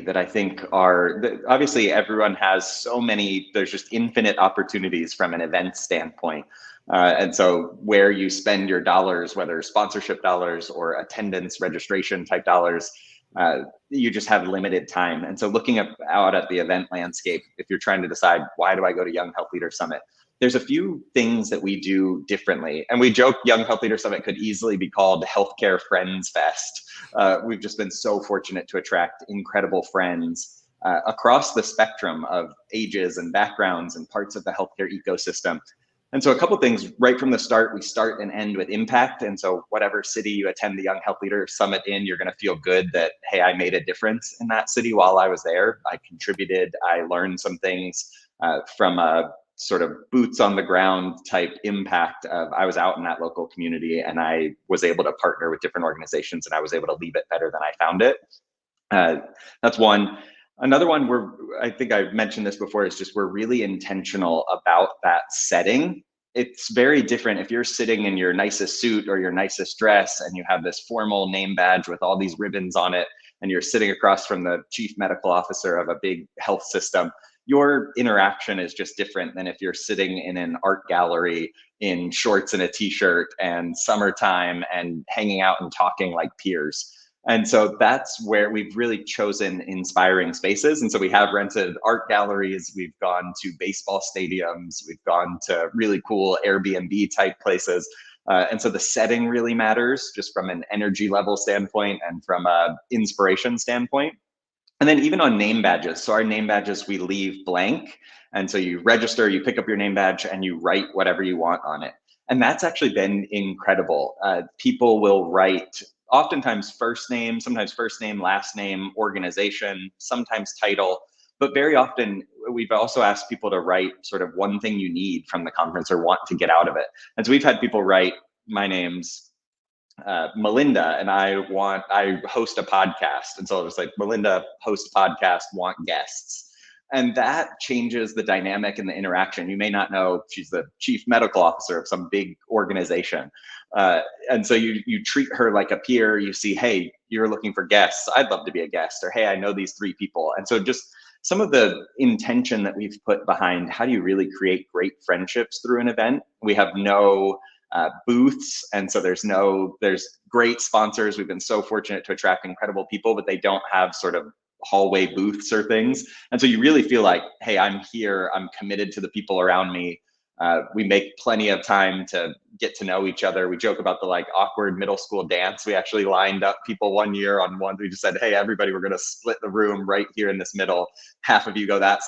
that I think are obviously everyone has so many, there's just infinite opportunities from an event standpoint. And so where you spend your dollars, whether sponsorship dollars or attendance registration type dollars, you just have limited time. And so looking out at the event landscape, if you're trying to decide, why do I go to Young Health Leader Summit? There's a few things that we do differently. And we joke Young Health Leader Summit could easily be called Healthcare Friends Fest. We've just been so fortunate to attract incredible friends across the spectrum of ages and backgrounds and parts of the healthcare ecosystem. And so a couple of things right from the start, we start and end with impact. And so whatever city you attend the Young Health Leader Summit in, you're going to feel good that, hey, I made a difference in that city while I was there. I contributed, I learned some things from a sort of boots on the ground type impact of I was out in that local community and I was able to partner with different organizations and I was able to leave it better than I found it. That's one. Another one I think I've mentioned this before, is just we're really intentional about that setting. It's very different if you're sitting in your nicest suit or your nicest dress and you have this formal name badge with all these ribbons on it and you're sitting across from the chief medical officer of a big health system. Your interaction is just different than if you're sitting in an art gallery in shorts and a t-shirt and summertime and hanging out and talking like peers. And so that's where we've really chosen inspiring spaces. And so we have rented art galleries, we've gone to baseball stadiums, we've gone to really cool Airbnb type places. And so the setting really matters just from an energy level standpoint and from a inspiration standpoint. And then even on name badges. So our name badges, we leave blank. And so you register, you pick up your name badge and you write whatever you want on it. And that's actually been incredible. People will write oftentimes first name, sometimes first name, last name, organization, sometimes title. But very often we've also asked people to write sort of one thing you need from the conference or want to get out of it. And so we've had people write, my name's Melinda and I host a podcast. And so it was like, Melinda hosts a podcast, want guests. And that changes the dynamic and the interaction. You may not know she's the chief medical officer of some big organization. And so you treat her like a peer. You see, hey, you're looking for guests. I'd love to be a guest. Or, hey, I know these 3 people. And so just some of the intention that we've put behind how do you really create great friendships through an event. We have no booths. And so there's great sponsors. We've been so fortunate to attract incredible people, but they don't have sort of hallway booths or things. And so you really feel like, hey, I'm here, I'm committed to the people around me. We make plenty of time to get to know each other. We joke about the like awkward middle school dance. We actually lined up people one year on one. We just said, hey, everybody, we're going to split the room right here in this middle. Half of you go that